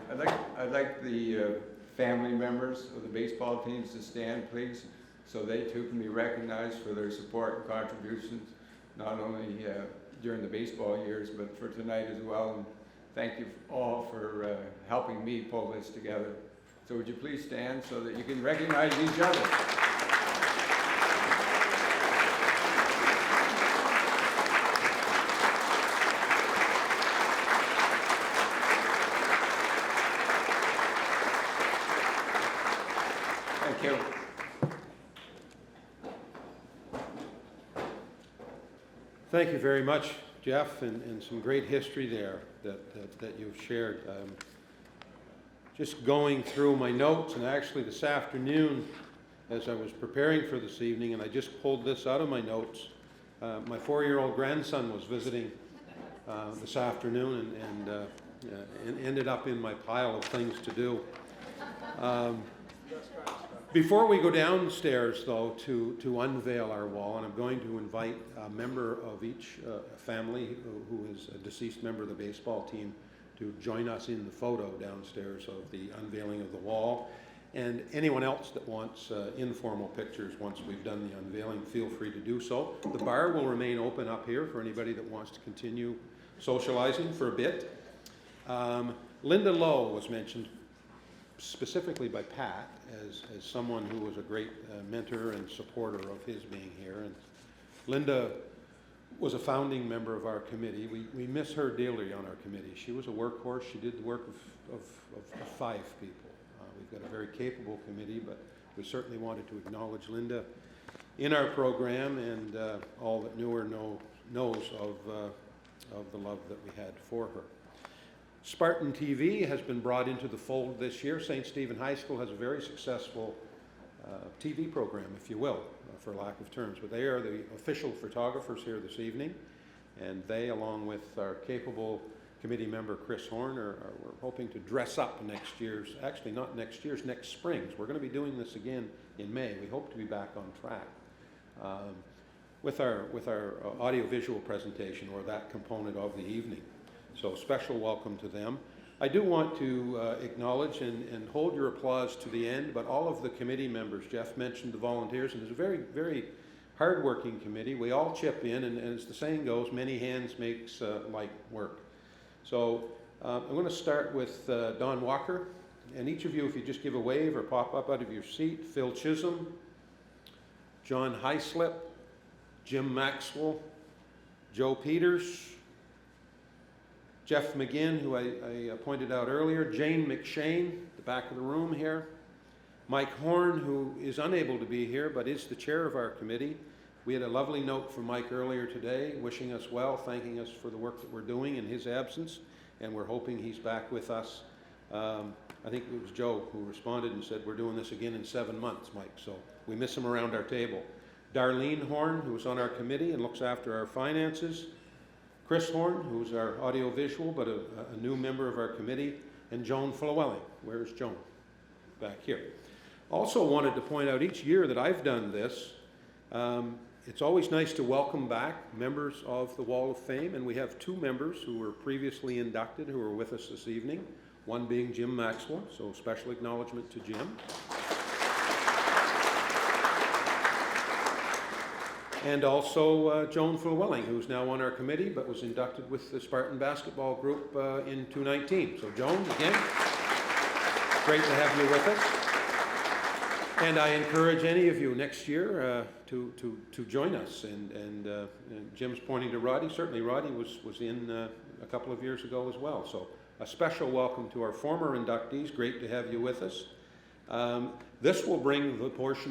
I'd like the family members of the baseball teams to stand, please, so they too can be recognized for their support and contributions, not only during the baseball years, but for tonight as well. And thank you all for helping me pull this together. So would you please stand so that you can recognize each other? Thank you. Thank you very much, Jeff, and some great history there that you've shared. just going through my notes, and actually this afternoon, as I was preparing for this evening, and I just pulled this out of my notes, my 4-year-old grandson was visiting this afternoon and ended up in my pile of things to do. Before we go downstairs, though, to unveil our wall, and I'm going to invite a member of each family who is a deceased member of the baseball team to join us in the photo downstairs of the unveiling of the wall. And anyone else that wants informal pictures once we've done the unveiling, feel free to do so. The bar will remain open up here for anybody that wants to continue socializing for a bit. Linda Lowe was mentioned specifically by Pat as someone who was a great mentor and supporter of his being here. And Linda was a founding member of our committee. We miss her dearly on our committee. She was a workhorse. She did the work of 5 people. We've got a very capable committee, but we certainly wanted to acknowledge Linda in our program, and all that knew her knows of the love that we had for her. Spartan TV has been brought into the fold this year. St. Stephen High School has a very successful TV program, if you will, for lack of terms. But they are the official photographers here this evening, and they, along with our capable committee member Chris Horn, we're hoping to dress up next year's, actually not next year's, next spring's. We're going to be doing this again in May. We hope to be back on track with our audiovisual presentation, or that component of the evening. So special welcome to them. I do want to acknowledge and hold your applause to the end, but all of the committee members, Jeff mentioned the volunteers, and it's a very, very hard-working committee. We all chip in, and as the saying goes, many hands makes light work. So I'm going to start with Don Walker, and each of you, if you just give a wave or pop up out of your seat: Phil Chisholm, John Heislip, Jim Maxwell, Joe Peters, Jeff McGinn, who I pointed out earlier, Jane McShane, the back of the room here, Mike Horn, who is unable to be here but is the chair of our committee. We had a lovely note from Mike earlier today, wishing us well, thanking us for the work that we're doing in his absence, and we're hoping he's back with us. I think it was Joe who responded and said, we're doing this again in 7 months, Mike, so we miss him around our table. Darlene Horn, who is on our committee and looks after our finances, Chris Horn, who's our audiovisual but a new member of our committee, and Joan Flewelling. Where's Joan? Back here. Also wanted to point out, each year that I've done this, it's always nice to welcome back members of the Wall of Fame, and we have 2 members who were previously inducted who are with us this evening, one being Jim Maxwell, so special acknowledgement to Jim. And also Joan Flewelling, who's now on our committee but was inducted with the Spartan basketball group in 2019. So Joan, again, great to have you with us. And I encourage any of you next year to join us. And Jim's pointing to Roddy. Certainly Roddy was in a couple of years ago as well. So a special welcome to our former inductees. Great to have you with us. This will bring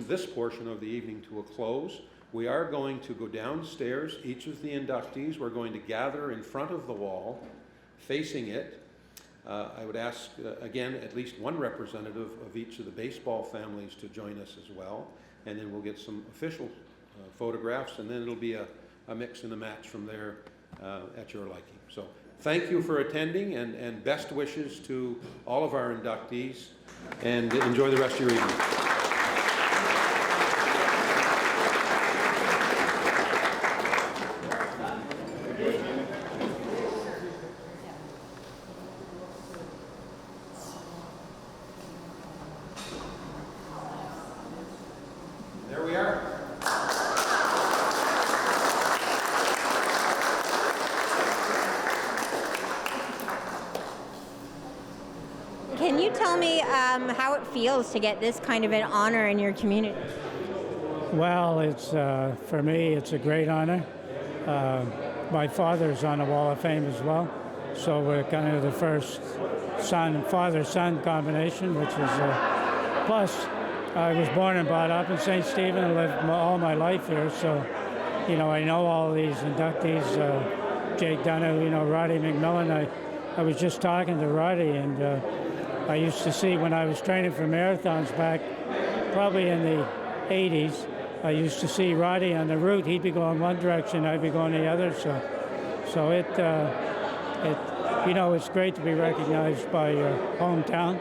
this portion of the evening to a close. We are going to go downstairs. Each of the inductees, we're going to gather in front of the wall, facing it. I would ask, again, at least one representative of each of the baseball families to join us as well. And then we'll get some official photographs, and then it'll be a mix and a match from there at your liking. So thank you for attending, and best wishes to all of our inductees, and enjoy the rest of your evening. There we are. Can you tell me how it feels to get this kind of an honor in your community? Well, it's for me, it's a great honor. My father's on the Wall of Fame as well, so we're kind of the first father-son combination, which is plus. I was born and brought up in St. Stephen and lived all my life here, so, I know all these inductees, Jake Dunno, Roddy McMillan. I was just talking to Roddy, and I used to see when I was training for marathons back probably in the 80s. I used to see Roddy on the route. He'd be going one direction, I'd be going the other. So it's great to be recognized by your hometown.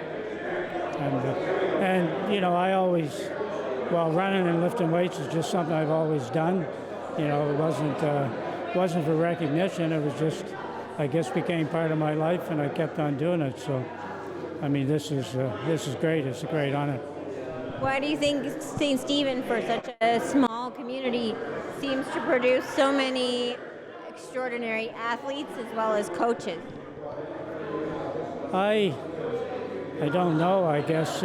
And I always, running and lifting weights is just something I've always done. It wasn't for recognition. It was just, I guess, became part of my life, and I kept on doing it. So, this is great. It's a great honor. Why do you think St. Stephen, for such a small community, seems to produce so many extraordinary athletes as well as coaches? I don't know. I guess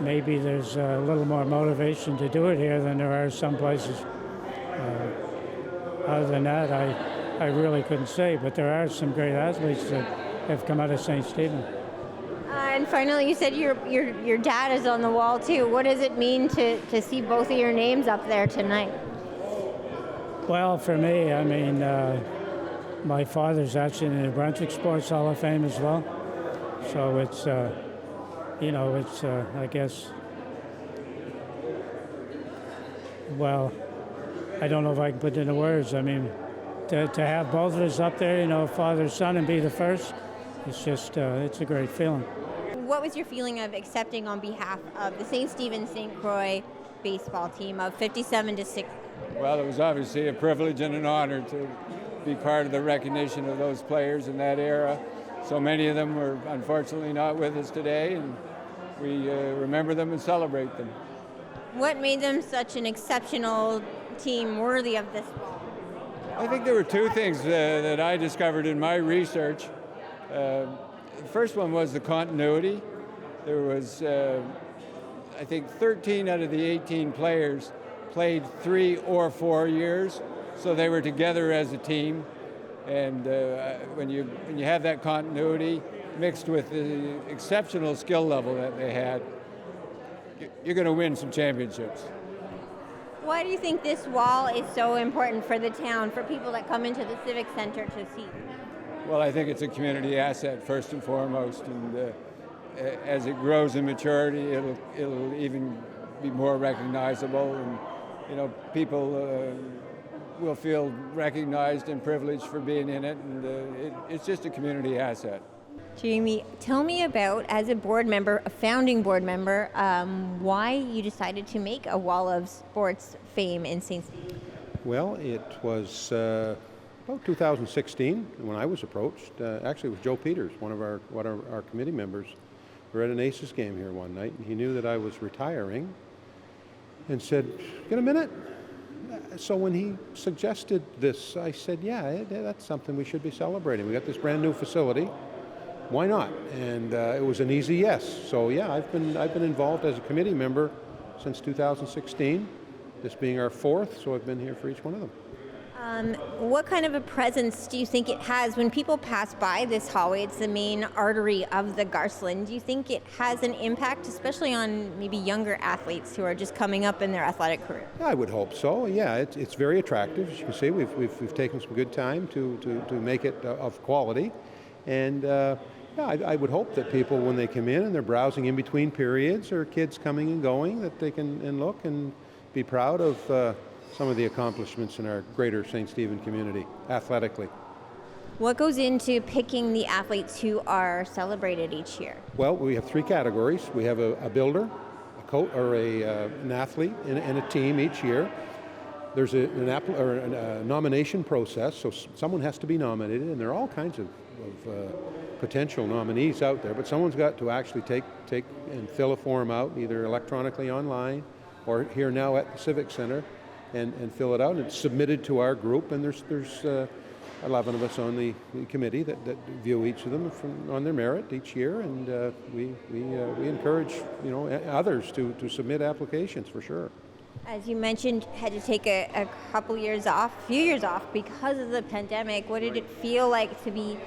maybe there's a little more motivation to do it here than there are some places. Other than that, I really couldn't say. But there are some great athletes that have come out of St. Stephen. And finally, you said your dad is on the wall too. What does it mean to see both of your names up there tonight? Well, for me, my father's actually in the New Brunswick Sports Hall of Fame as well. So it's, I guess, I don't know if I can put it into words. To have both of us up there, father, son, and be the first, it's just, it's a great feeling. What was your feeling of accepting on behalf of the St. Stephen-St. Croix baseball team of 57-6? Well, it was obviously a privilege and an honor to be part of the recognition of those players in that era. So many of them were unfortunately not with us today, and we remember them and celebrate them. What made them such an exceptional team worthy of this ball? I think there were two things that I discovered in my research. The first one was the continuity. There was, I think, 13 out of the 18 players played 3 or 4 years, so they were together as a team. And when you have that continuity mixed with the exceptional skill level that they had, you're going to win some championships. Why do you think this wall is so important for the town, for people that come into the Civic Center to see? Well, I think it's a community asset first and foremost, and as it grows in maturity, it'll even be more recognizable, and people will feel recognized and privileged for being in it, and it's just a community asset. Jamie, tell me about, as a board member, a founding board member, why you decided to make a Wall of Sports fame in St. Stephen. Well, it was about 2016 when I was approached. Actually, with Joe Peters, one of our committee members. We were at an Aces game here one night, and he knew that I was retiring, and said, "Get a minute?" So when he suggested this, I said, "Yeah, that's something we should be celebrating. We got this brand new facility. Why not?" And it was an easy yes. So yeah, I've been involved as a committee member since 2016. This being our 4th, so I've been here for each one of them. What kind of a presence do you think it has when people pass by this hallway? It's the main artery of the Garcelon. Do you think it has an impact, especially on maybe younger athletes who are just coming up in their athletic career? I would hope so. Yeah, it's very attractive. As you can see, we've taken some good time to make it of quality, and I would hope that people, when they come in and they're browsing in between periods, or kids coming and going, that they can look and be proud of some of the accomplishments in our greater St. Stephen community, athletically. What goes into picking the athletes who are celebrated each year? Well, we have 3 categories. We have a builder, a coach, or an athlete, and a team each year. There's a nomination process, so someone has to be nominated, and there are all kinds of potential nominees out there, but someone's got to actually take and fill a form out, either electronically online or here now at the Civic Center, and fill it out. And it's submitted to our group, and there's 11 of us on the committee that view each of them on their merit each year, and we encourage others to submit applications for sure. As you mentioned, had to take a few years off because of the pandemic. What did it feel like to be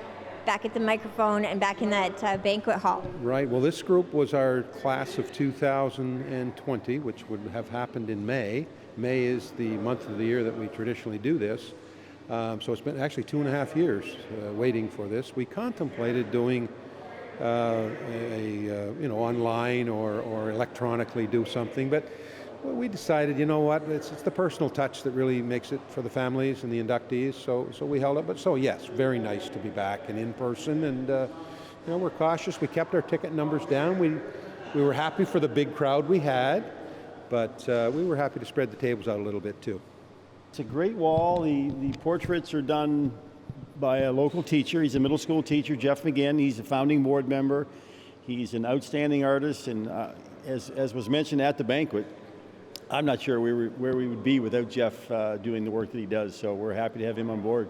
back at the microphone and back in that banquet hall? Right. Well, this group was our class of 2020, which would have happened in May. May is the month of the year that we traditionally do this. So it's been actually 2.5 years waiting for this. We contemplated doing online or electronically do something. But we decided, you know what, it's the personal touch that really makes it for the families and the inductees. So we held it. But so yes, very nice to be back and in person. And we're cautious. We kept our ticket numbers down. We were happy for the big crowd we had, but we were happy to spread the tables out a little bit too. It's a great wall. The portraits are done by a local teacher. He's a middle school teacher, Jeff McGinn. He's a founding board member. He's an outstanding artist, and as was mentioned at the banquet, I'm not sure where we would be without Jeff doing the work that he does, so we're happy to have him on board.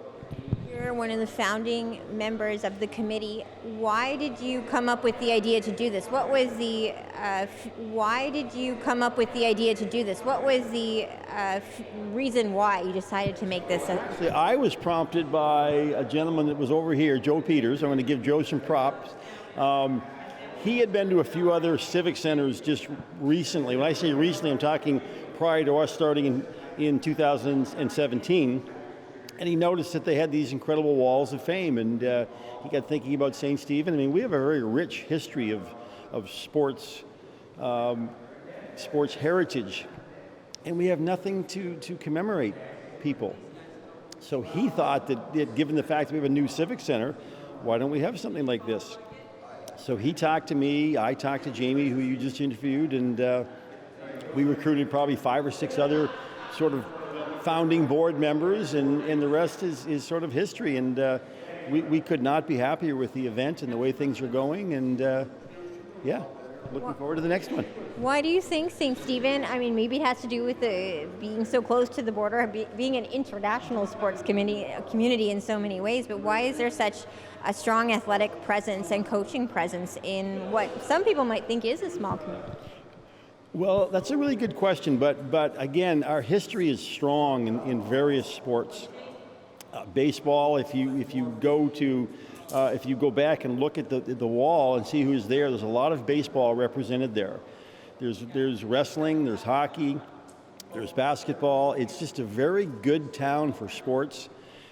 You're one of the founding members of the committee. Why did you come up with the idea to do this? What was the reason why you decided to make this? I was prompted by a gentleman that was over here, Joe Peters. I'm going to give Joe some props. He had been to a few other civic centers just recently. When I say recently, I'm talking prior to us starting in 2017. And he noticed that they had these incredible walls of fame, and he got thinking about St. Stephen. I mean, we have a very rich history of sports heritage, and we have nothing to commemorate people. So he thought that given the fact that we have a new civic center, why don't we have something like this? So he talked to me, I talked to Jamie, who you just interviewed, and we recruited probably 5 or 6 other sort of founding board members, and the rest is sort of history. And we could not be happier with the event and the way things are going, and looking forward to the next one. Why do you think St. Stephen, I mean, maybe it has to do with being so close to the border, being an international sports community in so many ways, but why is there such a strong athletic presence and coaching presence in what some people might think is a small community? Well, that's a really good question, but again, our history is strong in various sports. Baseball, if you go back and look at the wall and see who's there, there's a lot of baseball represented there. There's wrestling, there's hockey, there's basketball. It's just a very good town for sports,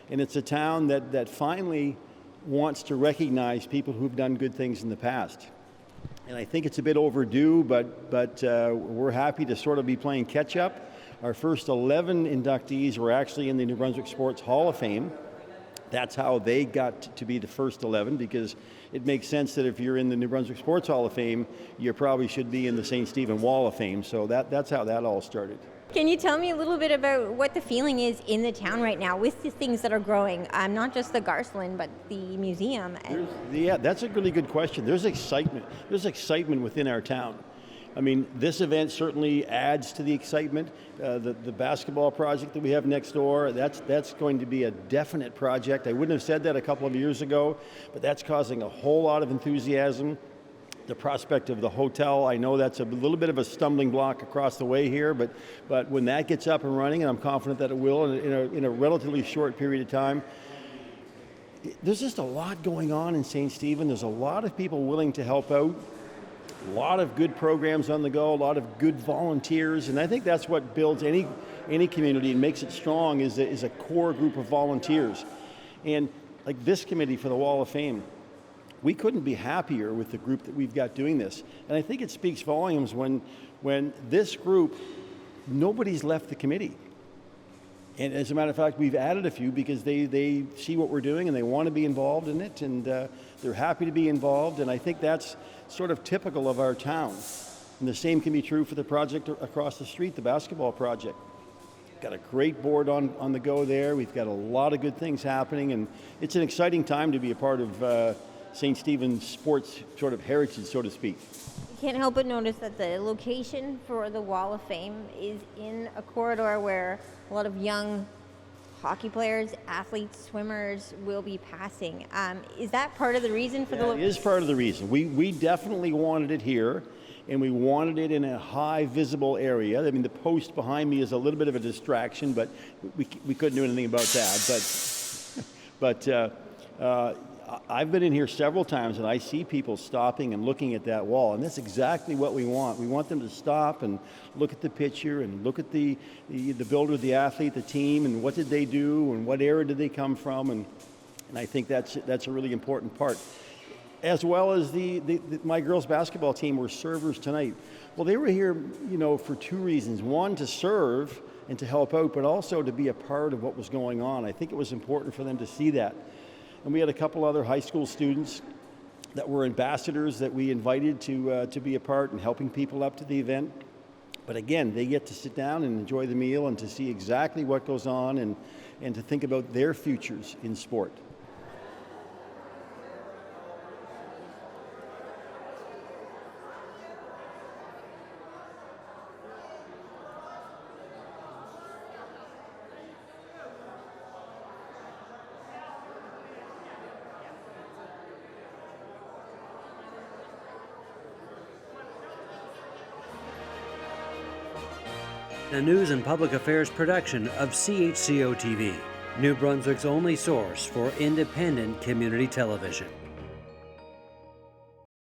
and it's a town that finally wants to recognize people who've done good things in the past. And I think it's a bit overdue, but we're happy to sort of be playing catch up. Our first 11 inductees were actually in the New Brunswick Sports Hall of Fame. That's how they got to be the first 11, because it makes sense that if you're in the New Brunswick Sports Hall of Fame, you probably should be in the St. Stephen Wall of Fame. So that's how that all started. Can you tell me a little bit about what the feeling is in the town right now with the things that are growing? Not just the Garcelon, but the museum. Yeah, that's a really good question. There's excitement. There's excitement within our town. I mean, this event certainly adds to the excitement. The basketball project that we have next door, that's going to be a definite project. I wouldn't have said that a couple of years ago, but that's causing a whole lot of enthusiasm. The prospect of the hotel, I know that's a little bit of a stumbling block across the way here, but when that gets up and running, and I'm confident that it will in a relatively short period of time, there's just a lot going on in St. Stephen. There's a lot of people willing to help out, a lot of good programs on the go, a lot of good volunteers, and I think that's what builds any community and makes it strong is a core group of volunteers. And like this committee for the Wall of Fame, we couldn't be happier with the group that we've got doing this. And I think it speaks volumes when this group, nobody's left the committee. And as a matter of fact, we've added a few because they see what we're doing and they want to be involved in it, and they're happy to be involved. And I think that's sort of typical of our town. And the same can be true for the project across the street, the basketball project. Got a great board on the go there. We've got a lot of good things happening, and it's an exciting time to be a part of St. Stephen's sports sort of heritage, so to speak. You can't help but notice that the location for the Wall of Fame is in a corridor where a lot of young hockey players, athletes, swimmers will be passing. Is that part of the reason for the location? It is part of the reason. We definitely wanted it here, and we wanted it in a high visible area. I mean, the post behind me is a little bit of a distraction, but we couldn't do anything about that. But I've been in here several times, and I see people stopping and looking at that wall, and that's exactly what we want. We want them to stop and look at the picture and look at the builder, the athlete, the team, and what did they do and what era did they come from, and I think that's a really important part. as well as my girls basketball team were servers tonight. Well, they were here, for two reasons. One, to serve and to help out, but also to be a part of what was going on. I think it was important for them to see that. And we had a couple other high school students that were ambassadors that we invited to be a part in helping people up to the event. But again, they get to sit down and enjoy the meal and to see exactly what goes on and to think about their futures in sport. A news and public affairs production of CHCO-TV, New Brunswick's only source for independent community television.